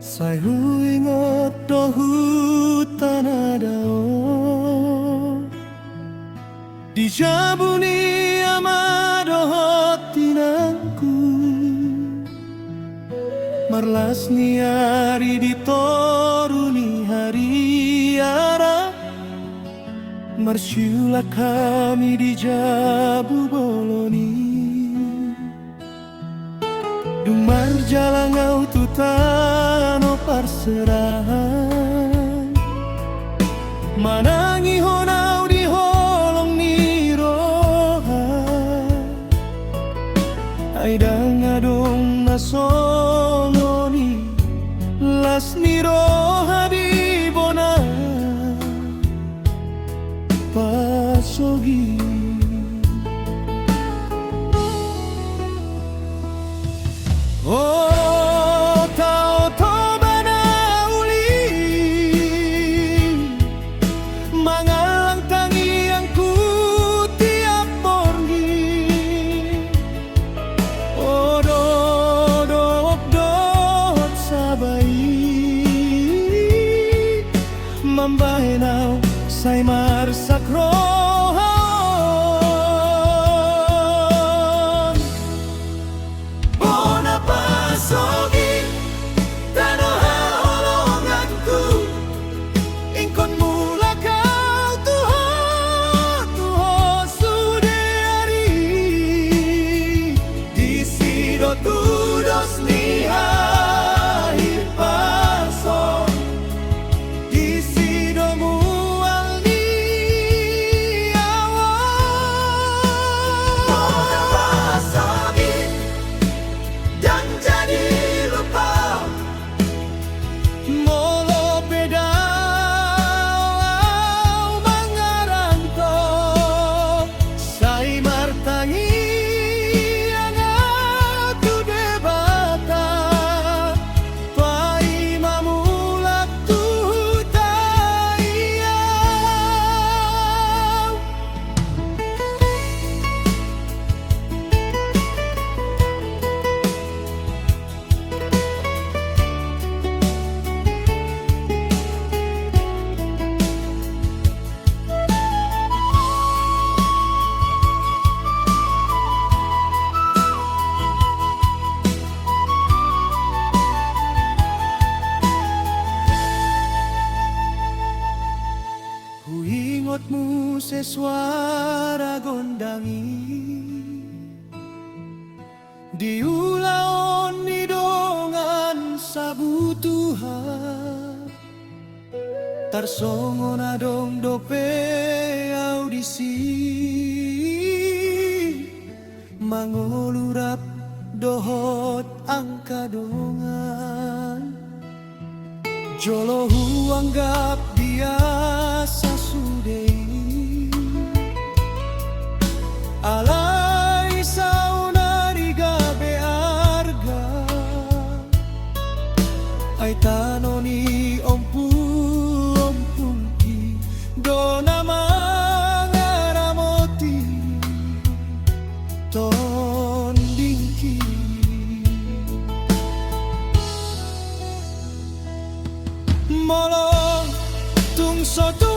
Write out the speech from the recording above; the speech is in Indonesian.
Sai huingot do hutan adao dijabuni amado hotinangku marlasni ari ditoruni hari ara marsyula kami dijabu boloni dumar jalangau tutano parserahan manangi honau di holong ni roha aidang adong nasongoni las ni roha di bona pasogi oh tao to bana uli mangalang tangi ang ku tiap morgi oh dot sabay mambahenaw say marsakro sogi tanoha holonganku ingkon mula kau tuho sude ari di sido tudos ni ahir paso di sido mual ni awal sogi dan jadi molo pedao mangarang to say martangi ang aku debata pai mamulak tutayaw huingotmu sesuara gondangi diulaon ni dongan sabutuhan tarsongon adong dope audisi mangolurap dohot angka dongan jolo huanggap biasa sudei alai saunari gabe arga ai tanoni ompungki dona mangaramoti ton dingki molong tung soto